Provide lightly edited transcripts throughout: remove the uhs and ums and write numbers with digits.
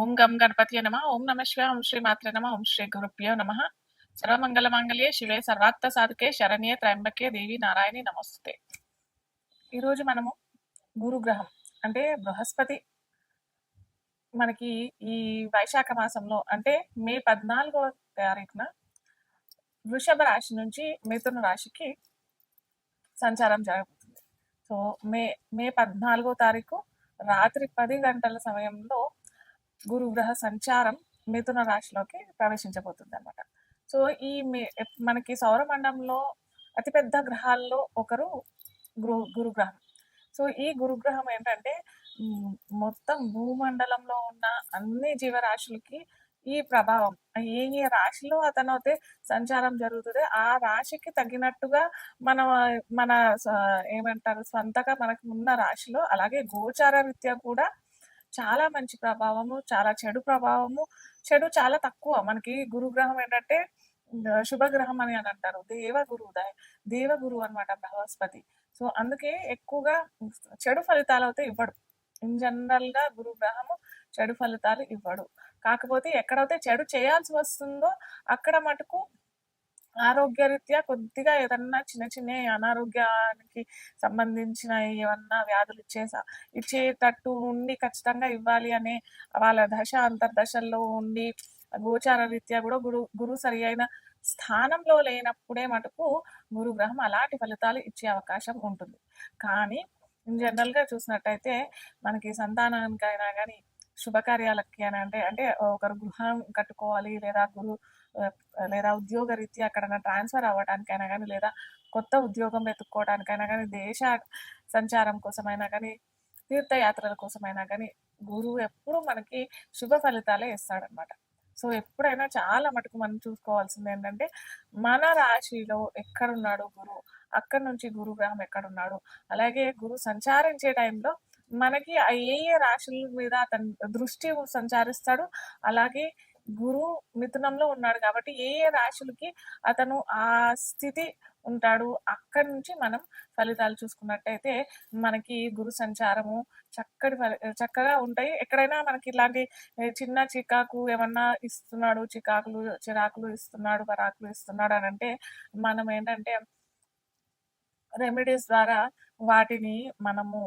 ఓం గం గణపతియే నమః. ఓం నమః శివాయ. ఓం శ్రీ మాత్రే నమః. ఓం శ్రీ గురుభ్యో నమః. సర్వమంగళమాంగళ్యే శివే సర్వార్థ సాధకే శరణ్యే త్రయంబకే దేవి నారాయణి నమస్తే. ఈరోజు మనము గురుగ్రహం అంటే బృహస్పతి మనకి ఈ వైశాఖ మాసంలో అంటే మే 14వ తారీఖున వృషభ రాశి నుంచి మిథున రాశికి సంచారం జరుగుతుంది. సో మే మే 14వ తారీఖు రాత్రి 10 గంటల సమయంలో గురుగ్రహ సంచారం మిథున రాశిలోకి ప్రవేశించబోతుంది అనమాట. సో ఈ మనకి సౌరమండలంలో అతిపెద్ద గ్రహాల్లో ఒకరు గురుగ్రహం. సో ఈ గురుగ్రహం ఏంటంటే మొత్తం భూమండలంలో ఉన్న అన్ని జీవరాశులకి ఈ ప్రభావం ఏ ఏ రాశిలో అతను అయితే సంచారం జరుగుతుంది ఆ రాశికి తగినట్టుగా మన మన ఏమంటారు స్వంతగా మనకు ఉన్న రాశిలో అలాగే గోచార రీత్యా కూడా చాలా మంచి ప్రభావము, చాలా చెడు ప్రభావము. చెడు చాలా తక్కువ. మనకి గురుగ్రహం ఏంటంటే శుభగ్రహం అని అంటారు. దేవగురు అనమాట బృహస్పతి. సో అందుకే ఎక్కువగా చెడు ఫలితాలు అయితే ఇవ్వడు. ఇన్ జనరల్ గా గురుగ్రహము చెడు ఫలితాలు ఇవ్వడు. కాకపోతే ఎక్కడైతే చెడు చేయాల్సి వస్తుందో అక్కడ మటుకు ఆరోగ్యరీత్యా కొద్దిగా ఏదన్నా చిన్న చిన్న అనారోగ్యానికి సంబంధించిన ఏమన్నా వ్యాధులు ఇచ్చేటట్టు ఉండి ఖచ్చితంగా ఇవ్వాలి అనే వాళ్ళ దశ అంతర్దశల్లో ఉండి గోచార రీత్యా కూడా గురు సరి అయిన స్థానంలో లేనప్పుడే మటుకు గురుగ్రహం అలాంటి ఫలితాలు ఇచ్చే అవకాశం ఉంటుంది. కానీ జనరల్గా చూసినట్టయితే మనకి సంతానానికైనా కానీ శుభకార్యాలకి అని అంటే ఒకరు గృహం కట్టుకోవాలి లేదా ఉద్యోగ రీత్యా అక్కడ ట్రాన్స్ఫర్ అవ్వడానికైనా కానీ లేదా కొత్త ఉద్యోగం వెతుక్కోవడానికైనా కానీ దేశ సంచారం కోసమైనా కానీ తీర్థయాత్రల కోసమైనా కానీ గురువు ఎప్పుడు మనకి శుభ ఫలితాలే ఇస్తాడనమాట. సో ఎప్పుడైనా చాలా మటుకు మనం చూసుకోవాల్సింది ఏంటంటే మన రాశిలో ఎక్కడున్నాడు గురువు, అక్కడి నుంచి గురుగ్రహం ఎక్కడున్నాడు, అలాగే గురువు సంచారించే టైంలో మనకి ఏ ఏ రాశుల మీద అతని దృష్టి సంచారిస్తాడు, అలాగే గురువు మిథునంలో ఉన్నాడు కాబట్టి ఏ ఏ రాశులకి అతను ఆ స్థితి ఉంటాడు అక్కడి నుంచి మనం ఫలితాలు చూసుకున్నట్టయితే మనకి గురు సంచారము చక్కగా ఉంటాయి. ఎక్కడైనా మనకి ఇలాంటి చిన్న చికాకు ఏమన్నా ఇస్తున్నాడు, చిరాకులు ఇస్తున్నాడు, పరాకులు ఇస్తున్నాడు అని అంటే మనం ఏంటంటే రెమెడీస్ ద్వారా వాటిని మనము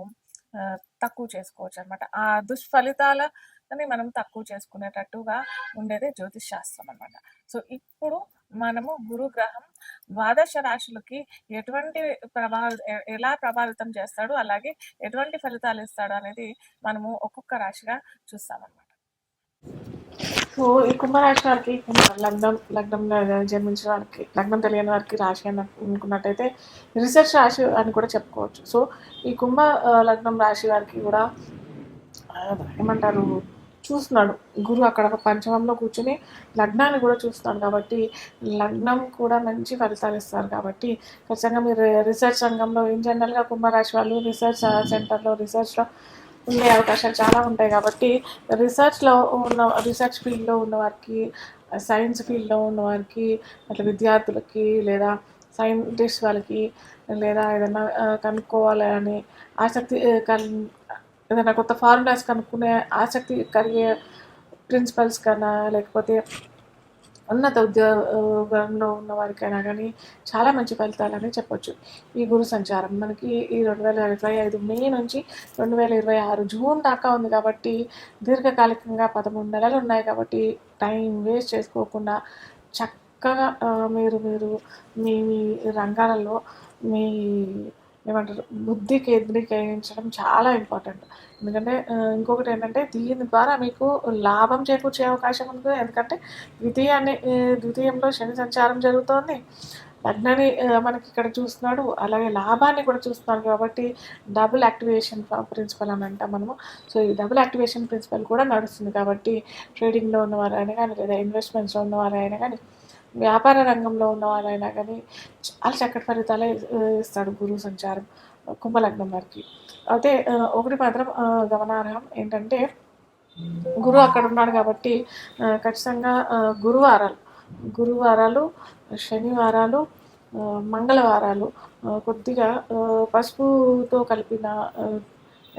తక్కువ చేసుకోవచ్చు అనమాట. ఆ దుష్ఫలితాలని మనం తక్కువ చేసుకునేటట్టుగా ఉండేదే జ్యోతిష్ శాస్త్రం అనమాట. సో ఇప్పుడు మనము గురుగ్రహం ద్వాదశ రాశులకి ఎటువంటి ఎలా ప్రభావితం చేస్తాడు, అలాగే ఎటువంటి ఫలితాలు ఇస్తాడు అనేది మనము ఒక్కొక్క రాశిగా చూస్తామన్నమాట. సో ఈ కుంభరాశి వారికి లగ్నంలో జన్మించిన వారికి, లగ్నం తెలియని వారికి రాశి అని అనుకున్నట్టయితే రీసెర్చ్ రాశి అని కూడా చెప్పుకోవచ్చు. సో ఈ కుంభ లగ్నం రాశి వారికి కూడా ఏమంటారు చూస్తున్నాడు గురువు అక్కడ పంచమంలో కూర్చుని లగ్నాన్ని కూడా చూస్తున్నాడు కాబట్టి లగ్నం కూడా మంచి ఫలితాలు ఇస్తారు. కాబట్టి ఖచ్చితంగా మీరు రీసెర్చ్ రంగంలో ఇన్ జనరల్గా కుంభరాశి వాళ్ళు రీసెర్చ్ సెంటర్లో రీసెర్చ్లో ఉండే అవకాశాలు చాలా ఉంటాయి. కాబట్టి రీసెర్చ్ ఫీల్డ్లో ఉన్న వారికి, సైన్స్ ఫీల్డ్లో ఉన్న వారికి, అట్లా విద్యార్థులకి లేదా సైంటిస్ట్ వాళ్ళకి లేదా ఏదైనా కనుక్కోవాలని ఆసక్తి ఏదైనా కొత్త ఫార్ములాస్ కనుక్కునే ఆసక్తి కలిగే ప్రిన్సిపల్స్ కన్నా లేకపోతే ఉన్నత ఉద్యోగంలో ఉన్న వారికైనా కానీ చాలా మంచి ఫలితాలని చెప్పొచ్చు. ఈ గురు సంచారం మనకి ఈ 2025 మే నుంచి 2026 జూన్ దాకా ఉంది కాబట్టి దీర్ఘకాలికంగా 13 నెలలు ఉన్నాయి. కాబట్టి టైం వేస్ట్ చేసుకోకుండా చక్కగా మీరు మీ రంగాలలో మీ ఏమంటారు బుద్ధి కేంద్రీకరించడం చాలా ఇంపార్టెంట్. ఎందుకంటే ఇంకొకటి ఏంటంటే దీని ద్వారా మీకు లాభం చేకూర్చే అవకాశం ఉంటుంది. ఎందుకంటే ద్వితీయంలో శని సంచారం జరుగుతోంది, లగ్నాన్ని మనకి ఇక్కడ చూస్తున్నాడు, అలాగే లాభాన్ని కూడా చూస్తున్నాడు. కాబట్టి డబుల్ యాక్టివేషన్ ప్రిన్సిపల్ అని అంటాం మనము. సో ఈ డబుల్ యాక్టివేషన్ ప్రిన్సిపల్ కూడా నడుస్తుంది. కాబట్టి ట్రేడింగ్లో ఉన్నవారైనా కానీ లేదా ఇన్వెస్ట్మెంట్స్లో ఉన్నవారైనా కానీ వ్యాపార రంగంలో ఉన్న వాళ్ళైనా కానీ చాలా చక్కటి ఫలితాలే ఇస్తాడు గురువు సంచారం కుంభలగ్నం వారికి. అయితే ఒకటి మాత్రం గమనార్హం ఏంటంటే గురువు అక్కడ ఉన్నాడు కాబట్టి ఖచ్చితంగా గురువారాలు, శనివారాలు, మంగళవారాలు కొద్దిగా పసుపుతో కలిపిన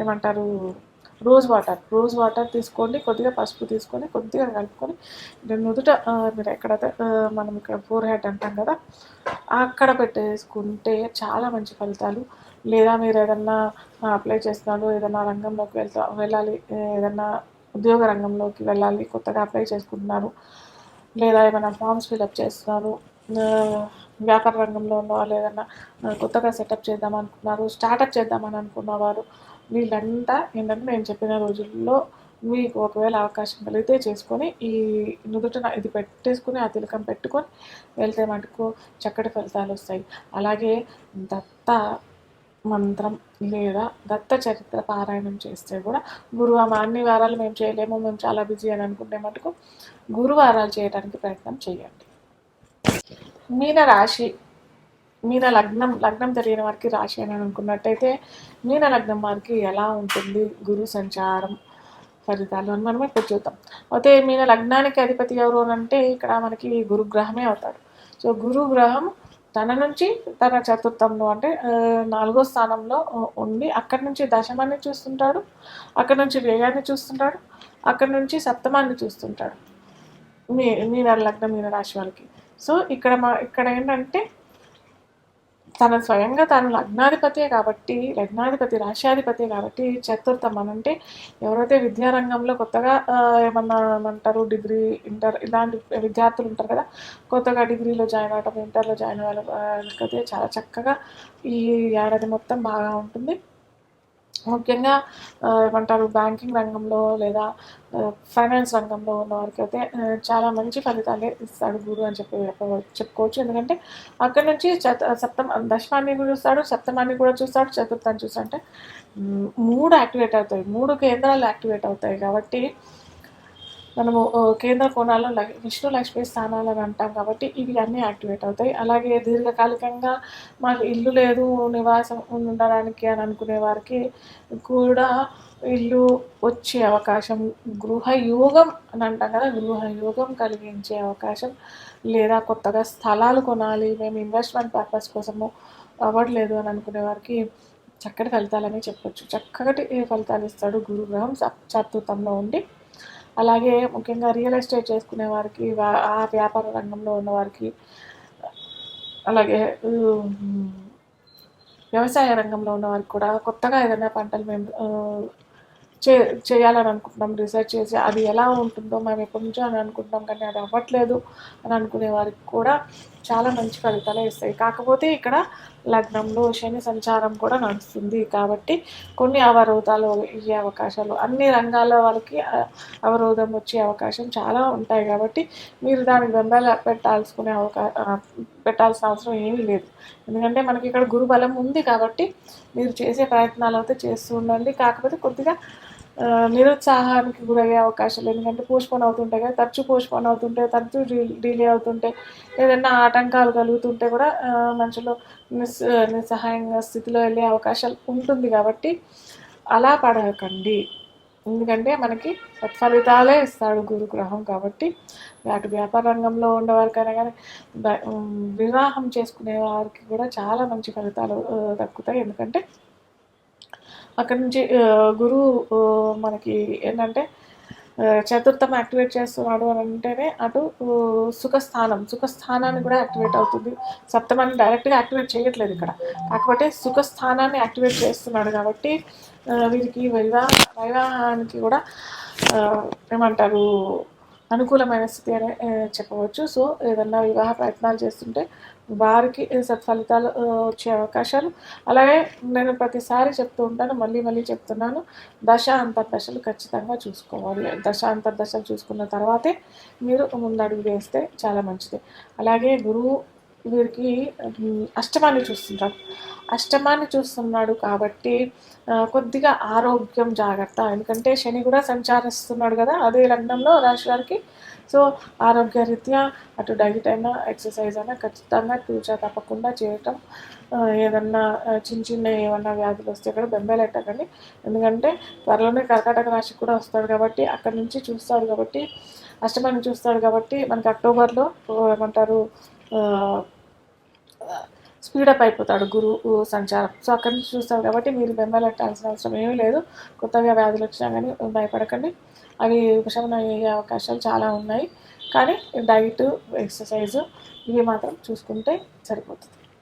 ఏమంటారు రోజ్ వాటర్ తీసుకోండి, కొద్దిగా పసుపు తీసుకొని కొద్దిగా కలుపుకొని నుదుట మీరు ఎక్కడైతే మనం ఇక్కడ ఫోర్ హెడ్ అంటాం కదా అక్కడ పెట్టేసుకుంటే చాలా మంచి ఫలితాలు. లేదా మీరు ఏదన్నా అప్లై చేస్తున్నారు, ఏదైనా రంగంలోకి వెళ్ళాలి, ఏదన్నా ఉద్యోగ రంగంలోకి వెళ్ళాలి, కొత్తగా అప్లై చేసుకుంటున్నారు, లేదా ఏమైనా ఫామ్స్ ఫిలప్ చేస్తున్నారు, వ్యాపార రంగంలో ఉన్నవాళ్ళు ఏదన్నా కొత్తగా సెటప్ చేద్దాం అనుకున్నారు, స్టార్టప్ చేద్దామని అనుకున్నవారు, వీళ్ళంతా ఏంటంటే నేను చెప్పిన రోజుల్లో మీకు ఒకవేళ అవకాశం కలిగితే చేసుకొని ఈ నుదుటన ఇది పెట్టేసుకుని ఆ తిలకం పెట్టుకొని వెళ్తే మటుకు చక్కటి ఫలితాలు వస్తాయి. అలాగే దత్త మంత్రం లేదా దత్త చరిత్ర పారాయణం చేస్తే కూడా అన్ని వారాలు మేము చేయలేము, మేము చాలా బిజీ అని అనుకుంటే మటుకు గురువారాలు చేయడానికి ప్రయత్నం చేయండి. మీన రాశి, మీన లగ్నం తెలియని వారికి రాశి అని అనుకున్నట్టయితే మీన లగ్నం వారికి ఎలా ఉంటుంది గురు సంచారం ఫలితాలు అని మనం ఇప్పుడు చూద్దాం. అయితే మీన లగ్నానికి అధిపతి ఎవరు అని అంటే ఇక్కడ మనకి గురుగ్రహమే అవుతాడు. సో గురుగ్రహం తన నుంచి తన చతుర్థంలో అంటే 4వ స్థానంలో ఉండి అక్కడి నుంచి దశమాన్ని చూస్తుంటాడు, అక్కడి నుంచి వ్యయాన్ని చూస్తుంటాడు, అక్కడి నుంచి సప్తమాన్ని చూస్తుంటాడు మీన లగ్నం మీన రాశి వాళ్ళకి. సో ఇక్కడ ఏంటంటే తన స్వయంగా తాను లగ్నాధిపతే కాబట్టి, లగ్నాధిపతి రాశ్యాధిపతే కాబట్టి చతుర్థం అంటే ఎవరైతే విద్యారంగంలో కొత్తగా ఏమన్నా ఏమంటారు డిగ్రీ ఇంటర్ ఇలాంటి విద్యార్థులు ఉంటారు కదా, కొత్తగా డిగ్రీలో జాయిన్ అవటం, ఇంటర్లో జాయిన్ వాళ్ళకైతే చాలా చక్కగా ఈ ఏడాది మొత్తం బాగా ఉంటుంది. ముఖ్యంగా ఏమంటారు బ్యాంకింగ్ రంగంలో లేదా ఫైనాన్స్ రంగంలో ఉన్న వారికి అయితే చాలా మంచి ఫలితాలే ఇస్తాడు గురు అని చెప్పుకోవచ్చు. ఎందుకంటే అక్కడి నుంచి దశమాన్ని కూడా చూస్తాడు, సప్తమాన్ని కూడా చూస్తాడు, చతుర్థాన్ని చూస్తాడు. అంటే 3 యాక్టివేట్ అవుతాయి, 3 కేంద్రాలు యాక్టివేట్ అవుతాయి కాబట్టి మనము కేంద్ర కోణాల్లో విష్ణు లక్ష్మీ స్థానాలు అని అంటాం కాబట్టి ఇవి అన్నీ యాక్టివేట్ అవుతాయి. అలాగే దీర్ఘకాలికంగా మాకు ఇల్లు లేదు నివాసం ఉండడానికి అని అనుకునే వారికి కూడా ఇల్లు వచ్చే అవకాశం, గృహయోగం అని అంటాం కదా, గృహయోగం కలిగించే అవకాశం, లేదా కొత్తగా స్థలాలు కొనాలి మేము ఇన్వెస్ట్మెంట్ పర్పస్ కోసము అవ్వట్లేదు అని అనుకునే వారికి చక్కటి ఫలితాలని చెప్పొచ్చు. చక్కటి ఫలితాలు ఇస్తాడు గురుగ్రహం చతుర్థంలో ఉండి. అలాగే ముఖ్యంగా రియల్ ఎస్టేట్ చేసుకునే వారికి, ఆ వ్యాపార రంగంలో ఉన్నవారికి, అలాగే వ్యవసాయ రంగంలో ఉన్న వారికి కూడా కొత్తగా ఏదైనా పంటలు మేము చేయాలని అనుకుంటున్నాం, రీసెర్చ్ చేసి అది ఎలా ఉంటుందో మేము ఎప్పటి నుంచో అని అనుకుంటున్నాం కానీ అది అవ్వట్లేదు అని అనుకునే వారికి కూడా చాలా మంచి ఫలితాలే ఇస్తాయి. కాకపోతే ఇక్కడ లగ్నంలో శని సంచారం కూడా నడుస్తుంది కాబట్టి కొన్ని అవరోధాలు ఇయ్యే అవకాశాలు, అన్ని రంగాల వాళ్ళకి అవరోధం వచ్చే అవకాశం చాలా ఉంటాయి కాబట్టి మీరు దానికి దండాలు పెట్టాల్సిన అవసరం ఏమీ లేదు. ఎందుకంటే మనకి ఇక్కడ గురుబలం ఉంది కాబట్టి మీరు చేసే ప్రయత్నాలు అయితే చేస్తూ ఉండండి. కాకపోతే కొద్దిగా నిరుత్సాహానికి గురయ్యే అవకాశాలు, ఎందుకంటే పోస్ట్పోన్ అవుతుంటాయి కదా, పోస్ట్పోన్ అవుతుంటే, డిలే అవుతుంటే, ఏదైనా ఆటంకాలు కలుగుతుంటే కూడా మనుషులు నిస్సహాయంగా స్థితిలో వెళ్ళే అవకాశాలు ఉంటుంది కాబట్టి అలా పడకండి. ఎందుకంటే మనకి సత్ఫలితాలే ఇస్తాడు గురుగ్రహం కాబట్టి అటు వ్యాపార రంగంలో ఉండేవారికైనా కానీ వివాహం చేసుకునే వారికి కూడా చాలా మంచి ఫలితాలు దక్కుతాయి. ఎందుకంటే అక్కడి నుంచి గురువు మనకి ఏంటంటే చతుర్థం యాక్టివేట్ చేస్తున్నాడు అని అంటేనే అటు సుఖస్థానాన్ని కూడా యాక్టివేట్ అవుతుంది. సప్తమాన్ని డైరెక్ట్గా యాక్టివేట్ చేయట్లేదు ఇక్కడ, కాకపోతే సుఖస్థానాన్ని యాక్టివేట్ చేస్తున్నాడు కాబట్టి వీరికి వైవాహానికి కూడా ఏమంటారు అనుకూలమైన స్థితి అనే చెప్పవచ్చు. సో ఏదన్నా వివాహ ప్రయత్నాలు చేస్తుంటే వారికి సత్ఫలితాలు వచ్చే అవకాశాలు. అలాగే నేను ప్రతిసారి చెప్తూ ఉంటాను, మళ్ళీ చెప్తున్నాను, దశ అంతర్దశలు ఖచ్చితంగా చూసుకోవాలి. దశ అంతర్దశలు చూసుకున్న తర్వాతే మీరు ముందడుగు వేస్తే చాలా మంచిది. అలాగే గురువు వీరికి అష్టమాన్ని చూస్తున్నాడు కాబట్టి కొద్దిగా ఆరోగ్యం జాగ్రత్త. ఎందుకంటే శని కూడా సంచారిస్తున్నాడు కదా అదే లగ్నంలో రాశి వారికి. సో ఆరోగ్యరీత్యా అటు డైట్ అయినా ఎక్సర్సైజ్ అయినా ఖచ్చితంగా తప్పకుండా చేయటం. ఏదన్నా చిన్న ఏమన్నా వ్యాధులు వస్తే కూడా బెంబేలెట్టకండి. ఎందుకంటే త్వరలోనే కర్కాటక రాశి కూడా వస్తాడు కాబట్టి అక్కడి నుంచి చూస్తాడు కాబట్టి, అష్టమాన్ని చూస్తాడు కాబట్టి మనకి అక్టోబర్లో ఏమంటారు స్పీడప్ అయిపోతాడు గురువు సంచారం. సో అక్కడి నుంచి చూస్తారు కాబట్టి మీరు బెంబేలెట్టాల్సిన అవసరం ఏమీ లేదు. కొత్తగా వ్యాధులు వచ్చినా కానీ భయపడకండి. అవి ఉపశమనం అయ్యే అవకాశాలు చాలా ఉన్నాయి. కానీ డైట్, ఎక్సర్సైజు ఇవి మాత్రం చూసుకుంటే సరిపోతుంది.